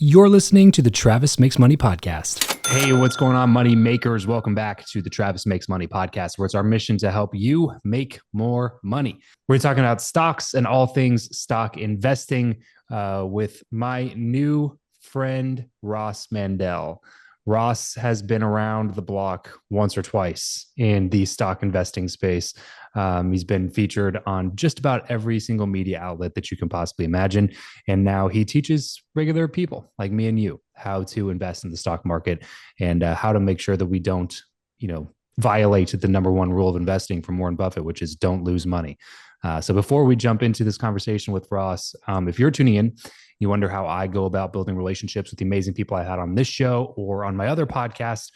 You're listening to the Travis Makes Money podcast. Hey, what's going on, money makers? Welcome back to the Travis Makes Money podcast, where it's our mission to help you make more money. We're talking about stocks and all things stock investing with my new friend, Ross Mandell. Ross has been around the block once or twice in the stock investing space. He's been featured on just about every single media outlet that you can possibly imagine. And now he teaches regular people like me and you how to invest in the stock market and how to make sure that we don't, violate the number one rule of investing from Warren Buffett, which is don't lose money. So before we jump into this conversation with Ross, if you're tuning in, you wonder how I go about building relationships with the amazing people I had on this show or on my other podcast,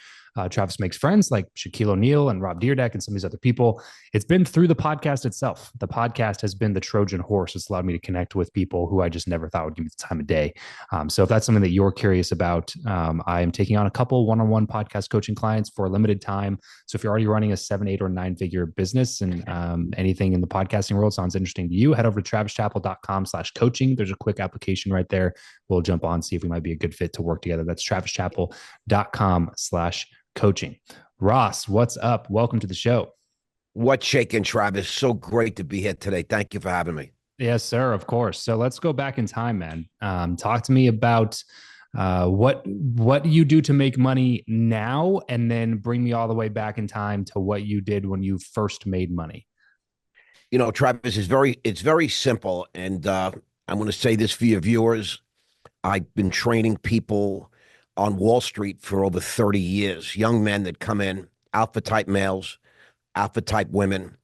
Travis Makes Friends, like Shaquille O'Neal and Rob Dyrdek and some of these other people. It's been through the podcast itself. The podcast has been the Trojan horse. It's allowed me to connect with people who I just never thought would give me the time of day. So if that's something that you're curious about, I am taking on a couple one-on-one podcast coaching clients for a limited time. So if you're already running a 7, 8, or 9-figure business and anything in the podcasting world sounds interesting to you, head over to travischappell.com/coaching. There's a quick application right there. We'll jump on, see if we might be a good fit to work together. That's travischappell.com/coaching. Ross, what's up? Welcome to the show. What's shaking, Travis? So great to be here today. Thank you for having me. Yes, sir. Of course. So let's go back in time, man. Talk to me about what you do to make money now, and then bring me all the way back in time to what you did when you first made money. You know, Travis, it's very simple, and I'm going to say this for your viewers. I've been training people on Wall Street for over 30 years, young men that come in, alpha type males, alpha type women.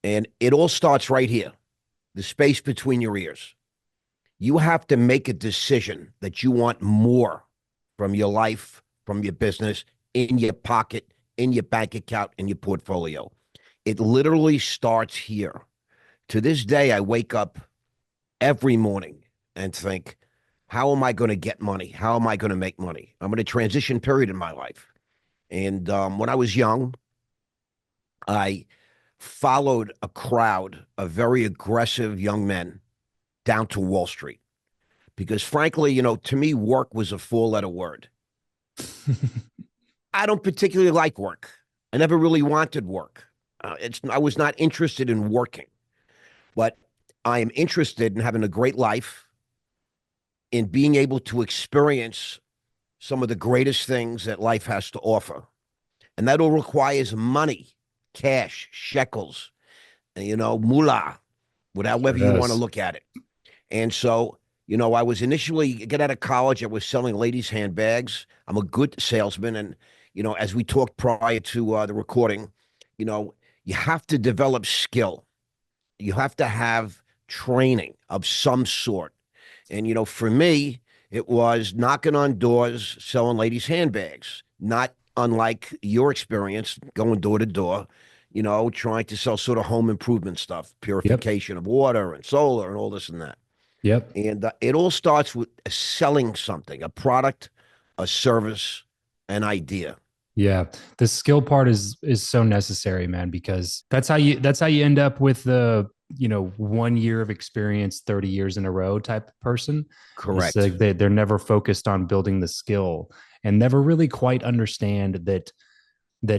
And it all starts right here, the space between your ears. You have to make a decision that you want more from your life, from your business, in your pocket, in your bank account, in your portfolio. It literally starts here. To this day, I wake up every morning and think, how am I going to get money? How am I going to make money? I'm in a transition period in my life. And when I was young, I followed a crowd of very aggressive young men down to Wall Street. Because frankly, to me, work was a 4-letter word. I don't particularly like work. I never really wanted work. I was not interested in working. But I am interested in having a great life, in being able to experience some of the greatest things that life has to offer. And that all requires money, cash, shekels, moolah, however you want to look at it. And so, I was initially, get out of college, I was selling ladies' handbags. I'm a good salesman. And, as we talked prior to the recording, you have to develop skill. You have to have training of some sort. And, for me, it was knocking on doors, selling ladies' handbags, not unlike your experience, going door to door, trying to sell sort of home improvement stuff, purification of water and solar and all this and that. Yep. And it all starts with selling something, a product, a service, an idea. Yeah, the skill part is so necessary, man, because that's how you end up with the 1 year of experience, 30 years in a row type of person. Correct. It's like they're never focused on building the skill and never really quite understand that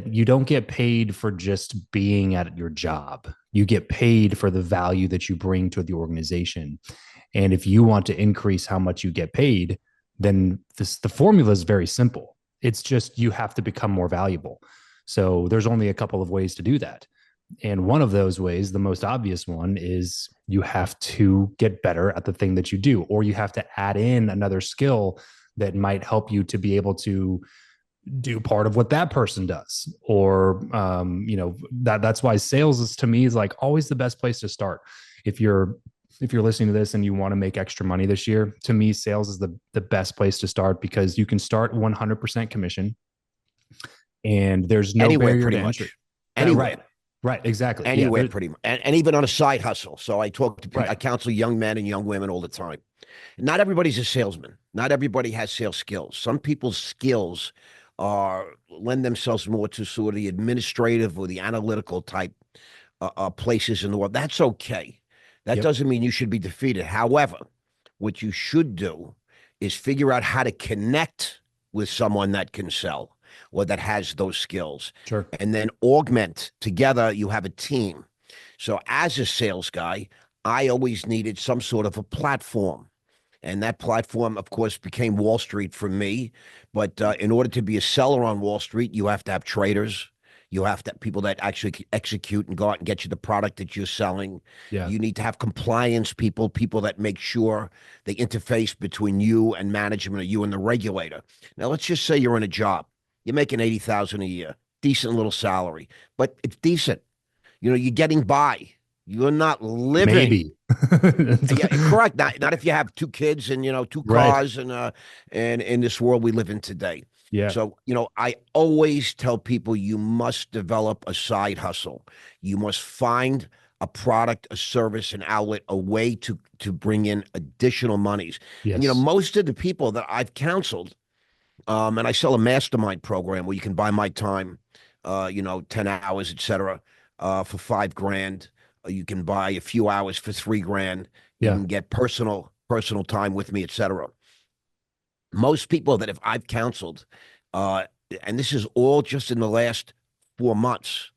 you don't get paid for just being at your job. You get paid for the value that you bring to the organization. And if you want to increase how much you get paid, then the formula is very simple. It's just you have to become more valuable. So there's only a couple of ways to do that. And one of those ways, the most obvious one, is you have to get better at the thing that you do, or you have to add in another skill that might help you to be able to do part of what that person does. Or, that's why sales is, to me, is like always the best place to start. If you're listening to this and you want to make extra money this year, to me, sales is the best place to start, because you can start 100% commission and there's no Anywhere, barrier pretty to much. entry. Anywhere. Right. Exactly. Anywhere, pretty much. And even on a side hustle. So I talk to people, Right. I counsel young men and young women all the time. Not everybody's a salesman. Not everybody has sales skills. Some people's skills lend themselves more to sort of the administrative or the analytical type places in the world. That's okay. That doesn't mean you should be defeated. However, what you should do is figure out how to connect with someone that can sell or that has those skills, Sure. and then augment together. You have a team. So as a sales guy, I always needed some sort of a platform. And that platform, of course, became Wall Street for me. But in order to be a seller on Wall Street, you have to have traders. You have to have people that actually execute and go out and get you the product that you're selling. Yeah. You need to have compliance people, people that make sure the interface between you and management or you and the regulator. Now, let's just say you're in a job. You're making 80,000 a year, decent little salary, but it's decent. You're getting by. You're not living. Maybe. Yeah, correct. Not if you have two kids and two Right. cars and in this world we live in today. Yeah. So I always tell people you must develop a side hustle. You must find a product, a service, an outlet, a way to bring in additional monies. And Yes. most of the people that I've counseled, and I sell a mastermind program where you can buy my time, 10 hours, etc., for $5,000. You can buy a few hours for $3,000. You Yeah. can get personal time with me, etc. Most people that if I've counseled, uh, and this is all just in the last 4 months,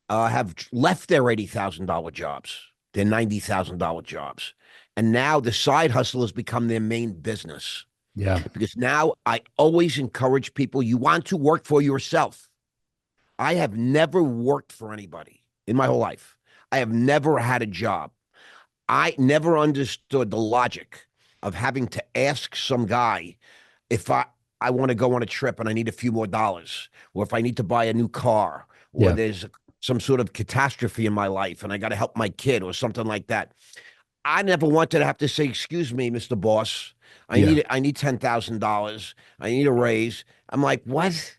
have left their $80,000 jobs, their $90,000 jobs, and now the side hustle has become their main business. Yeah. Because now I always encourage people, you want to work for yourself. I have never worked for anybody in my whole life. I have never had a job. I never understood the logic of having to ask some guy if I want to go on a trip and I need a few more dollars, or if I need to buy a new car, or Yeah. there's some sort of catastrophe in my life and I got to help my kid or something like that. I never wanted to have to say, "Excuse me, Mr. Boss, Yeah. I need $10,000. I need a raise." I'm like, "What?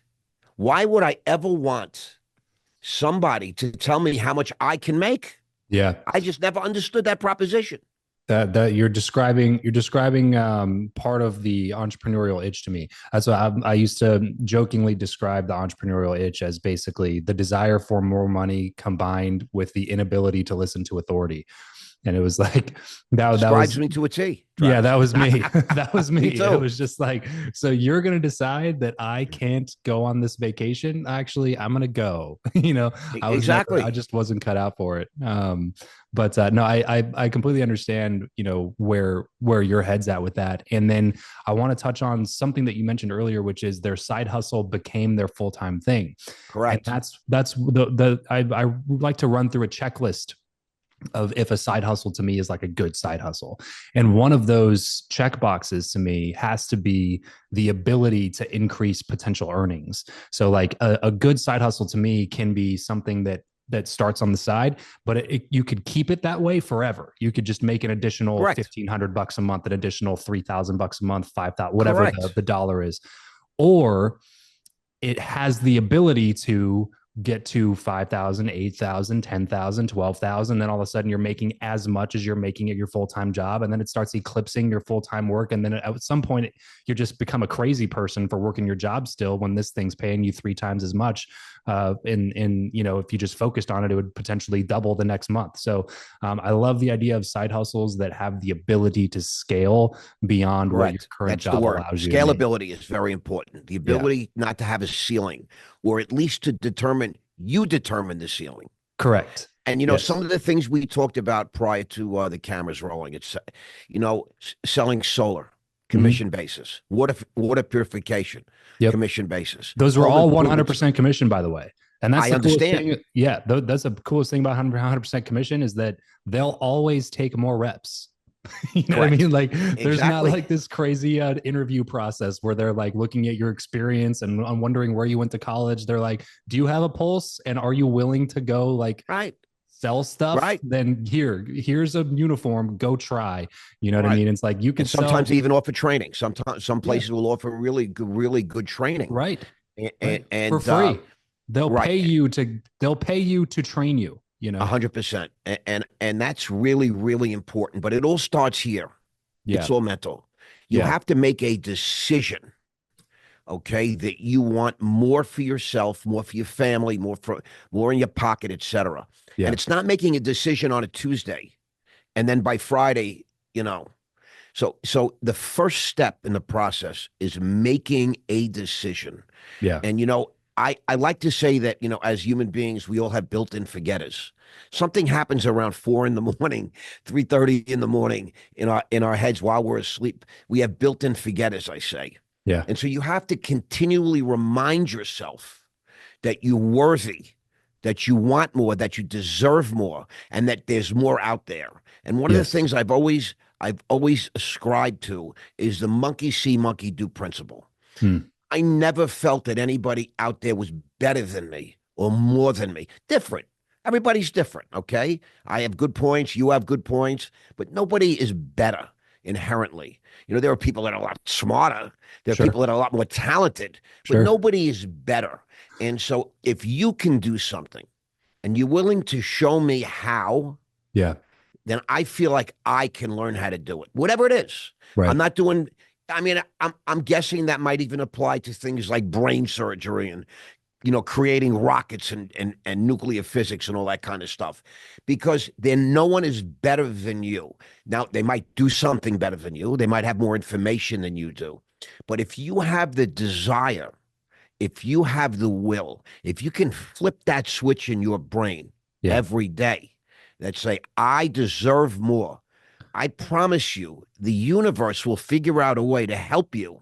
Why would I ever want somebody to tell me how much I can make?" Yeah. I just never understood that proposition. That you're describing part of the entrepreneurial itch to me. That's what I used to jokingly describe the entrepreneurial itch as basically the desire for more money combined with the inability to listen to authority. And it was like that Describes was me to a T, yeah, Travis. that was me. That was me. Me It too. was just like, so you're going to decide that I can't go on this vacation. Actually, I'm going to go. I Exactly. just wasn't cut out for it. But no, I completely understand, where your head's at with that. And then I want to touch on something that you mentioned earlier, which is their side hustle became their full-time thing. And Correct. that's I like to run through a checklist of if a side hustle to me is like a good side hustle. And one of those check boxes to me has to be the ability to increase potential earnings. So like a good side hustle to me can be something that starts on the side, but you could keep it that way forever. You could just make an additional Correct. $1,500 a month, an additional $3,000 a month, 5,000, whatever Correct. the dollar is. Or it has the ability to get to 5,000, 8,000, 10,000, 12,000. Then all of a sudden you're making as much as you're making at your full-time job. And then it starts eclipsing your full-time work. And then at some point you just become a crazy person for working your job still when this thing's paying you 3 times as much. If you just focused on it, it would potentially double the next month. So I love the idea of side hustles that have the ability to scale beyond what your Correct. current That's the job word. allows you to make. Scalability is very important. The Yeah, ability not to have a ceiling, or at least to determine the ceiling. correct. And some Yes. of the things we talked about prior to the cameras rolling, it's selling solar, Mhm. commission basis, water purification, Yep. commission basis, Those were home all improvements. 100% commission, by the way. And that's I the coolest understand. thing. Yeah, that's the coolest thing about 100% commission is that they'll always take more reps. You know what I mean? Correct. Like, there's not Exactly. like this crazy interview process where they're like looking at your experience and I'm wondering where you went to college. They're like, do you have a pulse? And are you willing to go like Right. sell stuff? Right. Then here's a uniform. Go try. You know what I Right. mean? It's like you And could sometimes sell. they even offer training. Sometimes some Yeah, places will offer really good training. right. And, Right. For and free. They'll pay right. you to they'll pay you to train you, 100%. And that's really important. But it all starts here. Yeah. It's all mental. You Yeah. have to make a decision, okay, that you want more for yourself, more for your family, more in your pocket, etc. And Yeah. it's not making a decision on a Tuesday and then by Friday, you know. So the first step in the process is making a decision. Yeah. And I like to say that, as human beings, we all have built-in forgetters. Something happens around 4 in the morning, 3:30 in the morning in our heads while we're asleep. We have built-in forgetters, I say. Yeah. And so you have to continually remind yourself that you're worthy, that you want more, that you deserve more, and that there's more out there. And one of the Yes. things I've always ascribed to is the monkey see, monkey do principle. Hmm. I never felt that anybody out there was better than me or more than me. Different. Everybody's different, okay? I have good points, you have good points, but nobody is better inherently. There are people that are a lot smarter, there are Sure. people that are a lot more talented, but Sure. nobody is better. And so if you can do something and you're willing to show me how, Yeah. then I feel like I can learn how to do it, whatever it is. I'm Right. not doing. I mean, I'm guessing that might even apply to things like brain surgery and creating rockets and nuclear physics and all that kind of stuff, because then no one is better than you. Now they might do something better than you. They might have more information than you do, but if you have the desire, if you have the will, if you can flip that switch in your brain Yeah. every day that say, I deserve more, I promise you the universe will figure out a way to help you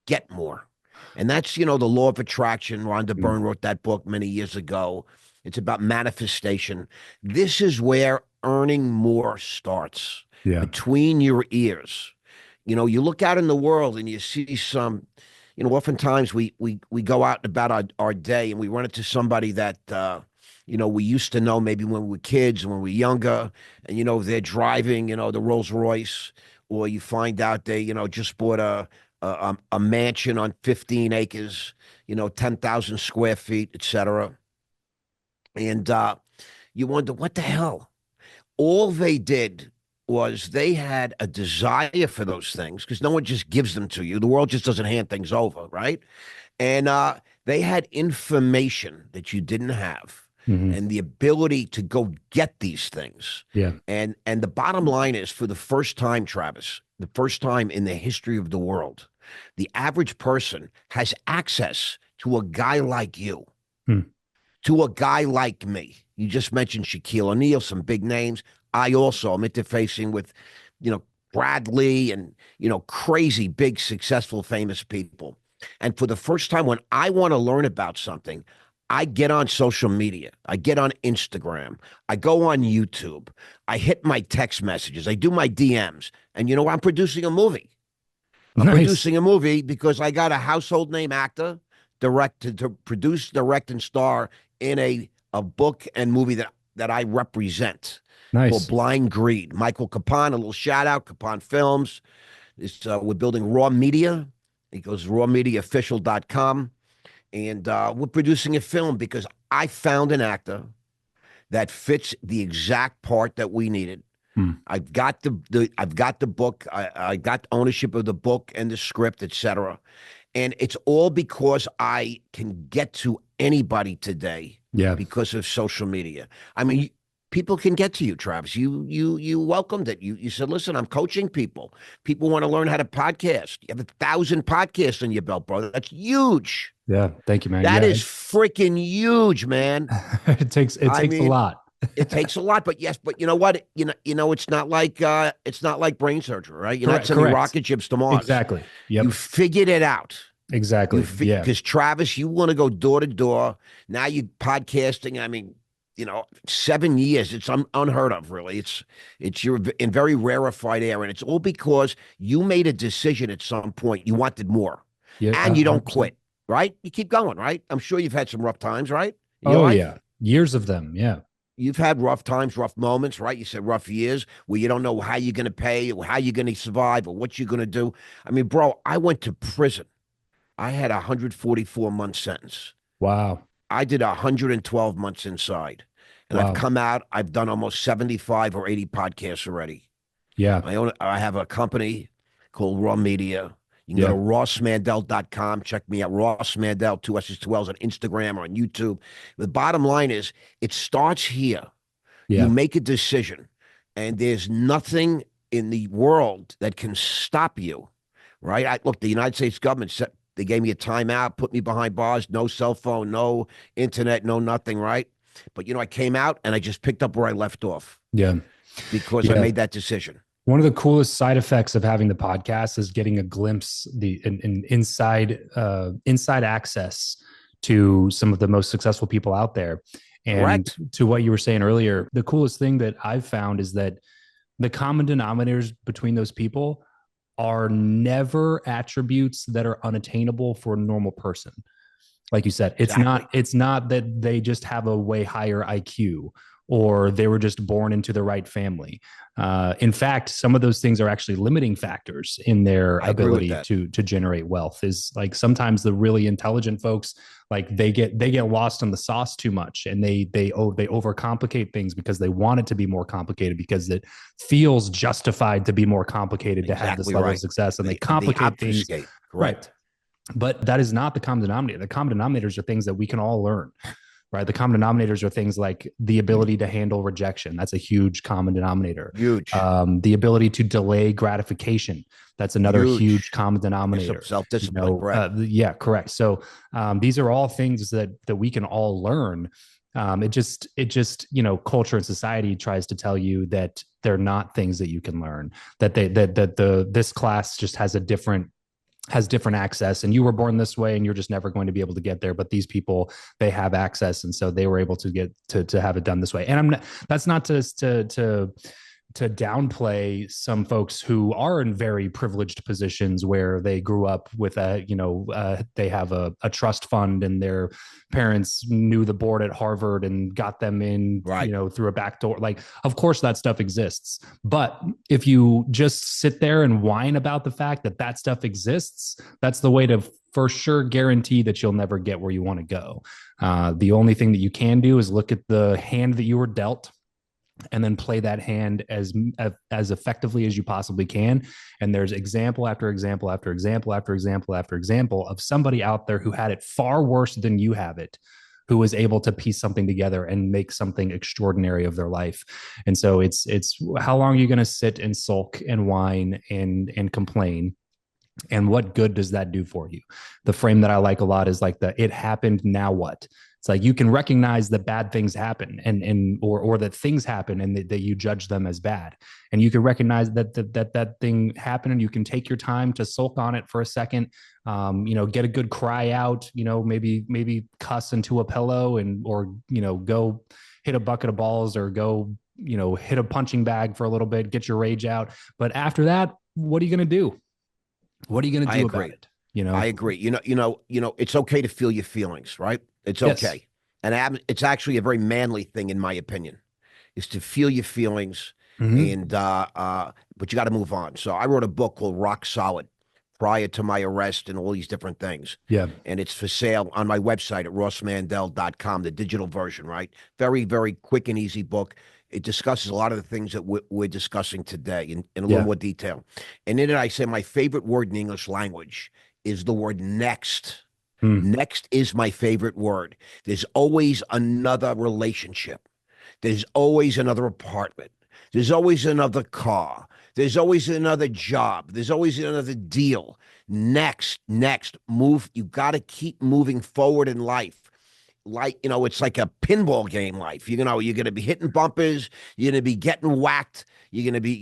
get more. And that's, the law of attraction. Rhonda Mm. Byrne wrote that book many years ago. It's about manifestation. This is where earning more starts, Yeah. between your ears. You look out in the world and you see some, oftentimes we go out about our day and we run into somebody that, we used to know maybe when we were kids and when we were younger, and, they're driving, the Rolls Royce, or you find out they, just bought a mansion on 15 acres, 10,000 square feet, etc. And you wonder, what the hell? All they did was they had a desire for those things, because no one just gives them to you. The world just doesn't hand things over, right? And they had information that you didn't have, Hmm. and the ability to go get these things. Yeah. And the bottom line is, for the first time, Travis, the first time in the history of the world, the average person has access to a guy like you, Hmm. to a guy like me. You just mentioned Shaquille O'Neal, some big names. I also am interfacing with, you know, Bradley and, crazy, big, successful, famous people. And for the first time, when I want to learn about something, I get on social media. I get on Instagram. I go on YouTube. I hit my text messages. I do my DMs. And I'm producing a movie. I'm Nice. producing a movie because I got a household name actor to produce, direct, and star in a book and movie that I represent, called Nice. Blind Greed. Michael Capon, a little shout out, Capon Films. We're building Raw Media. It goes rawmediaofficial.com. And we're producing a film because I found an actor that fits the exact part that we needed. Hmm. I've got the book. I got ownership of the book and the script, etc. And it's all because I can get to anybody today Yeah. because of social media. I mean, people can get to you, Travis. You welcomed it. You said, listen, I'm coaching people. People want to learn how to podcast. You have 1,000 podcasts on your belt, brother. That's huge. Yeah. Thank you, man. That Yeah. is freaking huge, man. It I takes a mean, lot. it takes a lot, but yes, but you know what? It's not like brain surgery, right? You're not Correct. sending Correct. rocket ships to Mars. Exactly. You Yep. figured it out. Exactly. Yeah. Because Travis, you want to go door to door. Now you podcasting. I mean, 7 years. It's unheard of, really. You're in very rarefied air, and it's all because you made a decision at some point. You wanted more, Yeah. and you don't 100%. quit, right? You keep going, right? I'm sure you've had some rough times, right? In your Oh life, yeah. Years of them. Yeah. you've had rough times, rough moments, right? You said rough years where you don't know how you're going to pay, or how you're going to survive, or what you're going to do. I mean, bro, I went to prison. I had a 144-month sentence. Wow. I did 112 months inside. And I've Wow. come out, I've done almost 75 or 80 podcasts already. Yeah. I have a company called Raw Media. You can go to Yeah. rossmandel.com. Check me out, Ross Mandell, two S's, two L's, on Instagram or on YouTube. The bottom line is, it starts here. You Yeah. make a decision, and there's nothing in the world that can stop you, right? Look, the United States government set, they gave me a timeout, put me behind bars, no cell phone, no internet, no nothing, right? But I came out and I just picked up where I left off Yeah. because I Yeah. made that decision. One of the coolest side effects of having the podcast is getting a glimpse, an inside access to some of the most successful people out there. And Correct. to what you were saying earlier, the coolest thing that I've found is that the common denominators between those people are never attributes that are unattainable for a normal person. Like you said, Exactly. it's not that they just have a way higher IQ or they were just born into the right family. In fact, some of those things are actually limiting factors in their I agree with ability that. to generate wealth. Is like sometimes the really intelligent folks, like they get lost in the sauce too much, and they overcomplicate things because they want it to be more complicated because it feels justified to be more complicated to have this Exactly level of right. success, and they The complicate things. obfuscate. Right. Correct. But that is not the common denominator. The common denominators are things that we can all learn, right? The common denominators are things like the ability to handle rejection. That's a huge common denominator. Huge. The ability to delay gratification. That's another huge Huge. common denominator. Self-discipline. Correct. Yeah, correct. So these are all things that we can all learn. It just culture and society tries to tell you that they're not things that you can learn. That this class just has different access, and you were born this way and you're just never going to be able to get there, but these people, they have access, and so they were able to get to have it done this way. And that's not to downplay some folks who are in very privileged positions where they grew up with they have a trust fund and their parents knew the board at Harvard and got them in, Right. through a back door. Like, of course that stuff exists. But if you just sit there and whine about the fact that that stuff exists, that's the way to for sure guarantee that you'll never get where you want to go. The only thing that you can do is look at the hand that you were dealt and then play that hand as effectively as you possibly can. And there's example after example after example after example after example of somebody out there who had it far worse than you have it, who was able to piece something together and make something extraordinary of their life. And so it's how long are you going to sit and sulk and whine and complain? And what good does that do for you? The frame that I like a lot is like it happened, now what? It's like you can recognize that bad things happen or that things happen and that you judge them as bad. And you can recognize that thing happened, and you can take your time to sulk on it for a second. Get a good cry out, maybe cuss into a pillow or go hit a bucket of balls or go, hit a punching bag for a little bit, get your rage out. But after that, what are you going to do? What are you going to I do about agree. it? I agree. It's okay to feel your feelings, right? It's Yes. okay. And it's actually a very manly thing, in my opinion, is to feel your feelings. Mm-hmm. And but you got to move on. So I wrote a book called Rock Solid prior to my arrest and all these different things. Yeah. And it's for sale on my website at rossmandell.com, the digital version, right? Very, very quick and easy book. It discusses a lot of the things that we're discussing today in a little Yeah. more detail. And in it, I say my favorite word in the English language is the word next. Mm. Next is my favorite word. There's always another relationship. There's always another apartment. There's always another car. There's always another job. There's always another deal. Next, move. You got to keep moving forward in life. Like, it's like a pinball game life. You're going to be hitting bumpers. You're going to be getting whacked. You're going to be,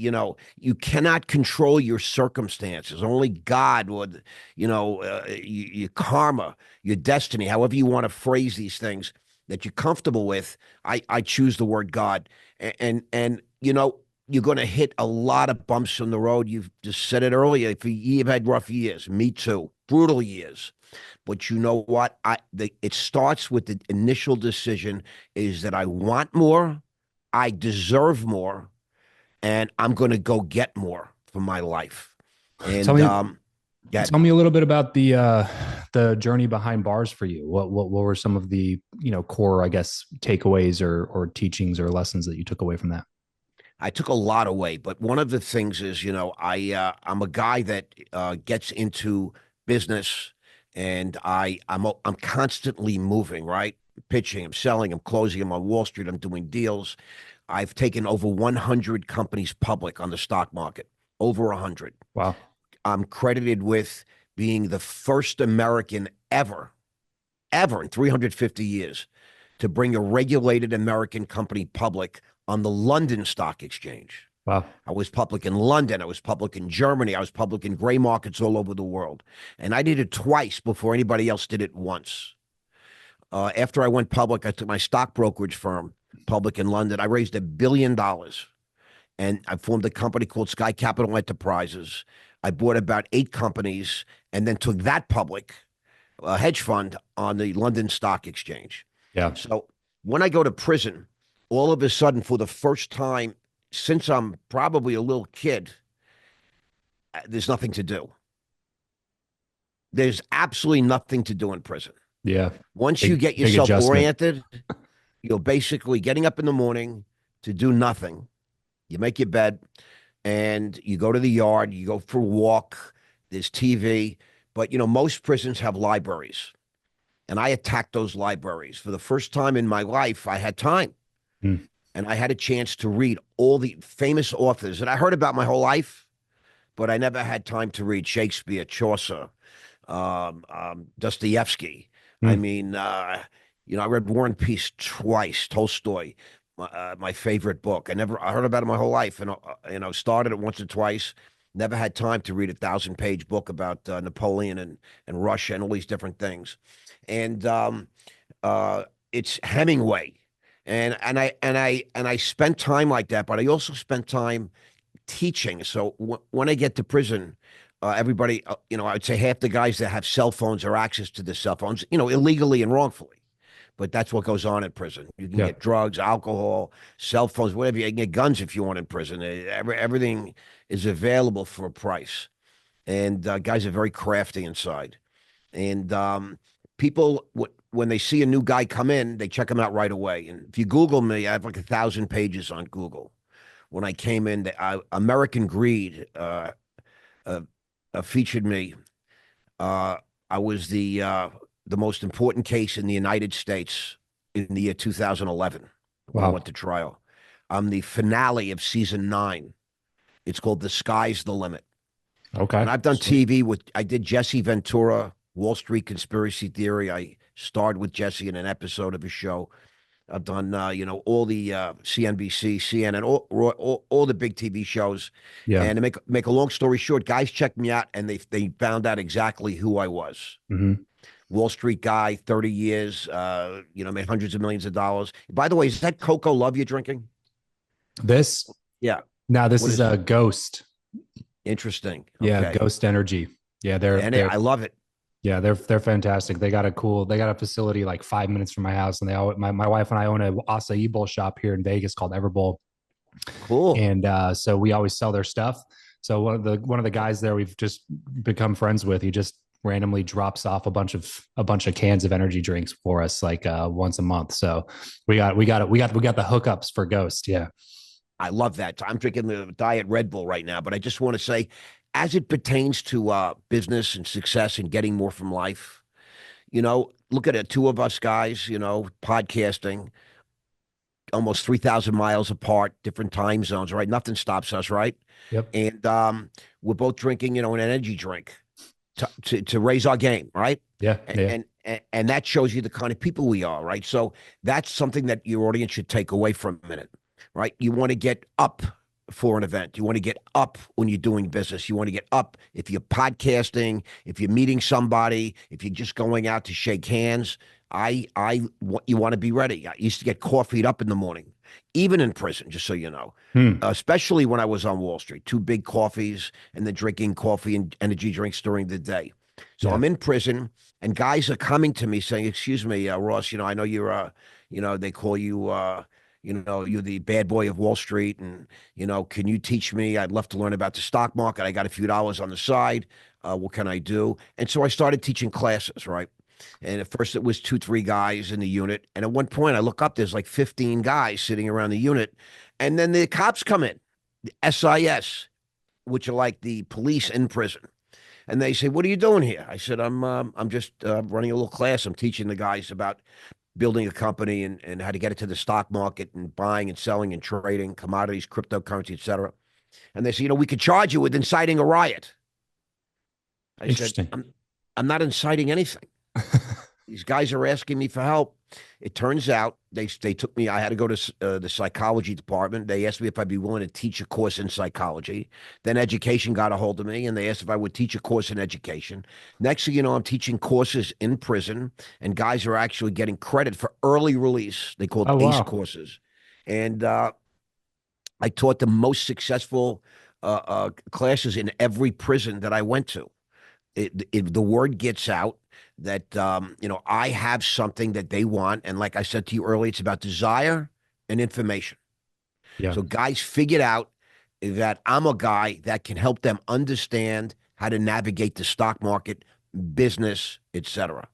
you cannot control your circumstances. Only God would, your karma, your destiny, however you want to phrase these things that you're comfortable with. I choose the word God. And you're going to hit a lot of bumps on the road. You've just said it earlier. You've had rough years. Me too. Brutal years. But you know what? It starts with the initial decision is that I want more, I deserve more, and I'm going to go get more for my life. Tell And me, get tell me a little bit about the journey behind bars for you. What were some of the core, I guess, takeaways or teachings or lessons that you took away from that? I took a lot away, but one of the things is, I'm a guy that gets into business, and I'm constantly moving, right? Pitching, I'm selling, I'm closing, I'm on Wall Street, I'm doing deals. I've taken over 100 companies public on the stock market, over 100. Wow. I'm credited with being the first American ever in 350 years to bring a regulated American company public on the London Stock Exchange. Wow. I was public in London. I was public in Germany. I was public in gray markets all over the world. And I did it twice before anybody else did it once. After I went public, I took my stock brokerage firm public in London. I raised $1 billion, and I formed a company called Sky Capital Enterprises. I bought about 8 companies and then took that public, a hedge fund, on the London Stock Exchange. Yeah. So when I go to prison, all of a sudden, for the first time since I'm probably a little kid, there's nothing to do. There's absolutely nothing to do in prison. Yeah. Once you get big yourself adjustment. oriented, you're basically getting up in the morning to do nothing. You make your bed and you go to the yard, you go for a walk, there's TV. But, most prisons have libraries. And I attacked those libraries. For the first time in my life, I had time. Hmm. And I had a chance to read all the famous authors that I heard about my whole life, but I never had time to read Shakespeare, Chaucer, Dostoevsky. I mean, I read War and Peace twice, Tolstoy, my favorite book. I heard about it my whole life, and started it once or twice. Never had time to read a 1,000-page book about Napoleon and Russia and all these different things. And it's Hemingway, and I spent time like that, but I also spent time teaching. So when I get to prison, everybody, I'd say half the guys that have cell phones or access to the cell phones, illegally and wrongfully. But that's what goes on in prison. You can get drugs, alcohol, cell phones, whatever. You can get guns if you want in prison. Everything is available for a price. And guys are very crafty inside. And people, when they see a new guy come in, they check him out right away. And if you Google me, I have like 1,000 pages on Google. When I came in, American Greed featured me. I was the most important case in the United States in the year 2011 when I went to trial. I'm the finale of season 9. It's called The Sky's the Limit. Okay. And I've done TV I did Jesse Ventura, Wall Street Conspiracy Theory. I starred with Jesse in an episode of his show. I've done, all the CNBC, CNN, all the big TV shows. Yeah. And to make a long story short, guys checked me out, and they found out exactly who I was. Mm-hmm. Wall Street guy, 30 years, made hundreds of millions of dollars. By the way, is that Cocoa Love you're drinking? This? Yeah. Now this is a Ghost. Interesting. Yeah, Okay. Ghost Energy. Yeah, I love it. Yeah, they're fantastic. They got a facility like 5 minutes from my house, and my wife and I own a acai bowl shop here in Vegas called Everbowl. Cool. And so we always sell their stuff. So one of the guys there we've just become friends with, he just randomly drops off a bunch of cans of energy drinks for us like once a month. So we got the hookups for Ghost. Yeah. I love that. I'm drinking the Diet Red Bull right now, but I just want to say, as it pertains to business and success and getting more from life, look at it. 2 of us guys, podcasting, almost 3,000 miles apart, different time zones, right? Nothing stops us, right? Yep. And we're both drinking, an energy drink to raise our game, right? Yeah. And that shows you the kind of people we are, right? So that's something that your audience should take away from a minute, right? You want to get up for an event. You want to get up when you're doing business. You want to get up if you're podcasting, if you're meeting somebody, if you're just going out to shake hands. You want to be ready. I used to get coffeeed up in the morning, even in prison, just so you know, especially when I was on Wall Street, 2 big coffees and then drinking coffee and energy drinks during the day. So I'm in prison, and guys are coming to me saying, excuse me, Ross, I know you're, they call you, you're the bad boy of Wall Street. And, can you teach me? I'd love to learn about the stock market. I got a few dollars on the side. What can I do? And so I started teaching classes, right? And at first it was 2, 3 guys in the unit. And at one point I look up, there's like 15 guys sitting around the unit. And then the cops come in, the SIS, which are like the police in prison. And they say, what are you doing here? I said, I'm just running a little class. I'm teaching the guys about building a company and how to get it to the stock market and buying and selling and trading commodities, cryptocurrency, etc. And they said, we could charge you with inciting a riot. I said, Interesting. I'm not inciting anything. These guys are asking me for help. It turns out they took me. I had to go to the psychology department. They asked me if I'd be willing to teach a course in psychology. Then education got a hold of me, and they asked if I would teach a course in education. Next thing you know, I'm teaching courses in prison, and guys are actually getting credit for early release. They called Oh, ACE wow. courses, and I taught the most successful classes in every prison that I went to. The word gets out that I have something that they want, and like I said to you earlier, it's about desire and information. Yeah. So guys figured out that I'm a guy that can help them understand how to navigate the stock market, business, etc.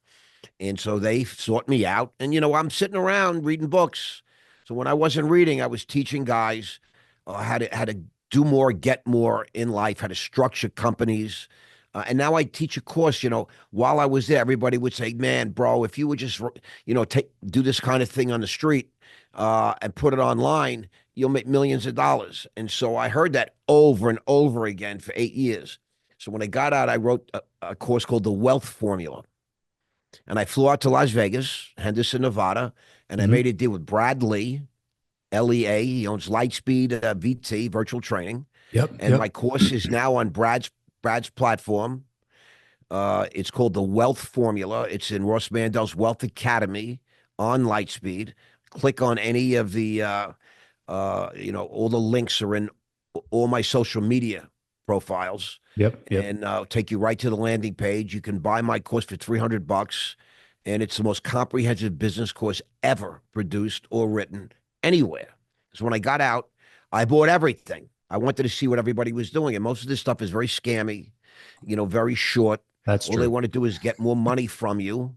And so they sought me out. And, I'm sitting around reading books. So when I wasn't reading, I was teaching guys how to do more, get more in life, how to structure companies. And now I teach a course. While I was there, everybody would say, man, bro, if you would just, do this kind of thing on the street and put it online, you'll make millions of dollars. And so I heard that over and over again for 8 years. So when I got out, I wrote a course called The Wealth Formula. And I flew out to Las Vegas, Henderson, Nevada, and I Hmm. made a deal with Brad Lee, LEA. He owns Lightspeed VT, virtual training. Yep. And my Yep. course is now on Brad's platform. It's called the Wealth Formula. It's in Ross Mandell's Wealth Academy on Lightspeed. Click on any of the all the links are in all my social media profiles, Yep. Yep. and take you right to the landing page. You can buy my course for $300, and it's the most comprehensive business course ever produced or written anywhere. So when I got out, I bought everything. I wanted to see what everybody was doing, and most of this stuff is very scammy, very short. That's All they true. want to do is get more money from you.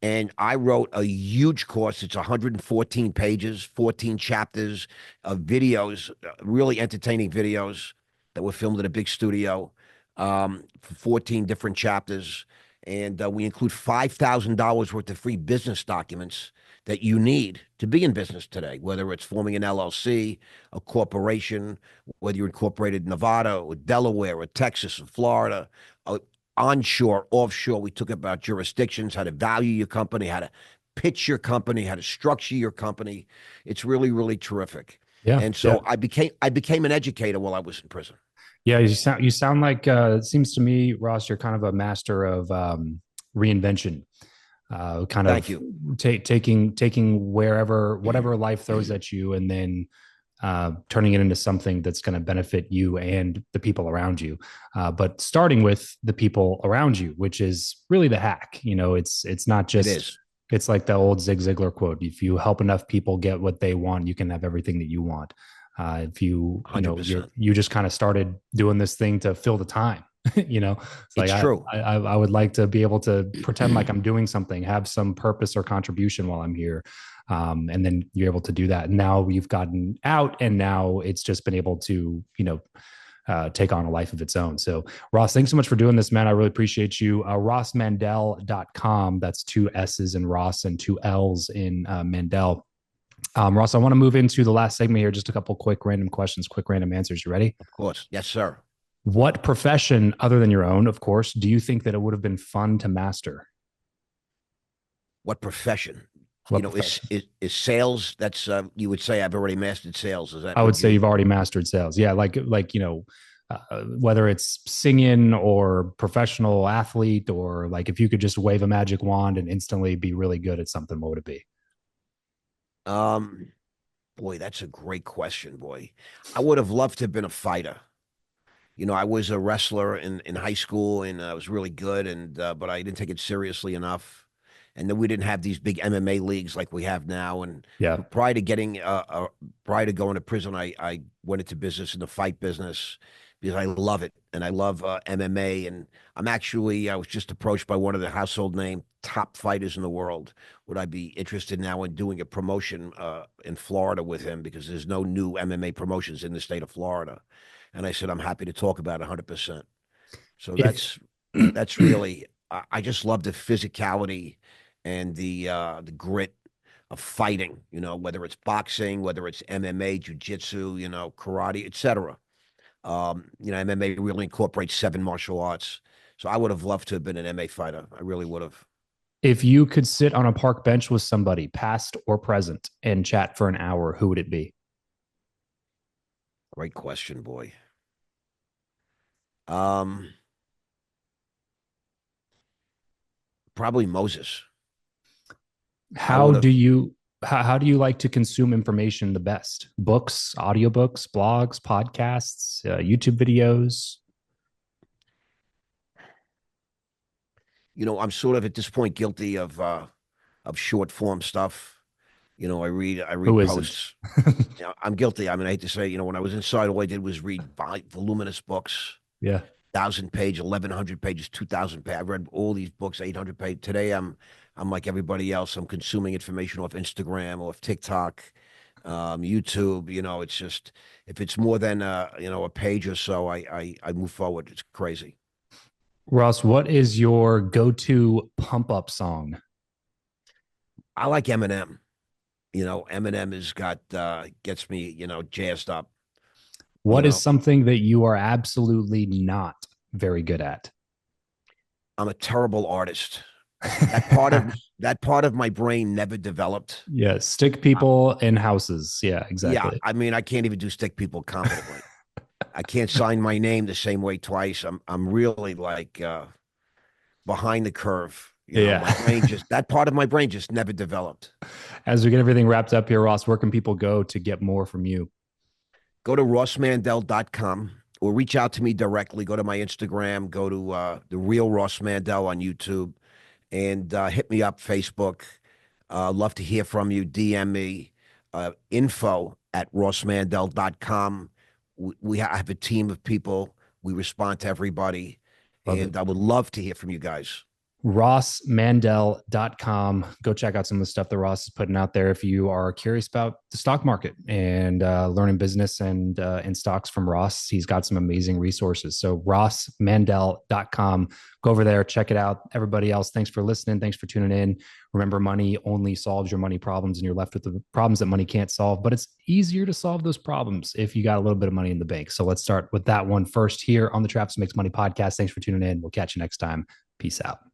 And I wrote a huge course. It's 114 pages, 14 chapters of videos, really entertaining videos that were filmed in a big studio, for 14 different chapters. And we include $5,000 worth of free business documents that you need to be in business today, whether it's forming an LLC, a corporation, whether you're incorporated in Nevada or Delaware or Texas or Florida, onshore, offshore. We took about jurisdictions, how to value your company, how to pitch your company, how to structure your company. It's really, really terrific. Yeah. And Yeah. so I became an educator while I was in prison. Yeah. You sound like, it seems to me, Ross, you're kind of a master of reinvention, kind Thank of you. taking whatever life throws at you, and then turning it into something that's going to benefit you and the people around you. But starting with the people around you, which is really the hack. It's not It just. is It's like the old Zig Ziglar quote: "If you help enough people get what they want, you can have everything that you want." If you 100%. you just kind of started doing this thing to fill the time. It's like It's true. I would like to be able to pretend like I'm doing something, have some purpose or contribution while I'm here. And then you're able to do that. And now you've gotten out, and now it's just been able to, take on a life of its own. So, Ross, thanks so much for doing this, man. I really appreciate you. RossMandell.com. That's two S's in Ross and two L's in Mandell. Ross, I want to move into the last segment here. Just a couple quick random questions, quick random answers. You ready? Of course. Yes, sir. What profession, other than your own, of course, do you think that it would have been fun to master? What profession? What Is profession? is sales? That's you would say I've already mastered sales. Is that I would what say you? you've already mastered sales. Yeah, whether it's singing or professional athlete, or like if you could just wave a magic wand and instantly be really good at something, what would it be? Um, Boy, that's a great question, boy. I would have loved to have been a fighter. I was a wrestler in high school, and I was really good, and but I didn't take it seriously enough. And then we didn't have these big MMA leagues like we have now. And Yeah. prior to going to prison, I went into business in the fight business because I love it, and I love MMA. And I was just approached by one of the household name top fighters in the world. Would I be interested now in doing a promotion in Florida with him, because there's no new MMA promotions in the state of Florida? And I said, I'm happy to talk about it 100%. So If that's really, I just love the physicality and the grit. of fighting, whether it's boxing, whether it's MMA, jujitsu, karate, etc. MMA really incorporates seven martial arts. So I would have loved to have been an MMA fighter. I really would have. If you could sit on a park bench with somebody, past or present, and chat for an hour, who would it be? Great question, boy. Um, Probably Moses. I How would do have, you how do you like to consume information the best? Books, audiobooks, blogs, podcasts, YouTube videos? I'm sort of at this point guilty of short form stuff. I read Who isn't? posts. I'm guilty. I mean, I hate to say, when I was inside, all I did was read voluminous books, Yeah. 1,000 page, 1,100 pages, 2,000 pages. I've read all these books, 800 pages. Today, I'm like everybody else. I'm consuming information off Instagram, off TikTok, YouTube. It's just if it's more than a page or so, I move forward. It's crazy. Ross, what is your go-to pump up song? I like Eminem. Eminem has got gets me jazzed up. You What is know, something that you are absolutely not very good at? I'm a terrible artist. That part of that part of my brain never developed. Yeah, stick Uh, people in houses. Yeah, yeah, exactly. I mean, I can't even do stick people competently. I can't sign my name the same way twice. I'm really like behind the curve. My Yeah. brain just that part of my brain just never developed. As we get everything wrapped up here, Ross, where can people go to get more from you? Go to rossmandell.com or reach out to me directly. Go to my Instagram. Go to the real Ross Mandell on YouTube and hit me up Facebook. Love to hear from you. DM me info at rossmandell.com. We have a team of people. We respond to everybody. Love it. And I would love to hear from you guys. rossmandell.com. Go check out some of the stuff that Ross is putting out there if you are curious about the stock market and learning business and stocks from Ross. He's got some amazing resources. So rossmandell.com. Go over there, check it out. Everybody else, thanks for listening. Thanks for tuning in. Remember, money only solves your money problems and you're left with the problems that money can't solve, but it's easier to solve those problems if you got a little bit of money in the bank. So let's start with that one first here on the Travis Makes Money podcast. Thanks for tuning in. We'll catch you next time. Peace out.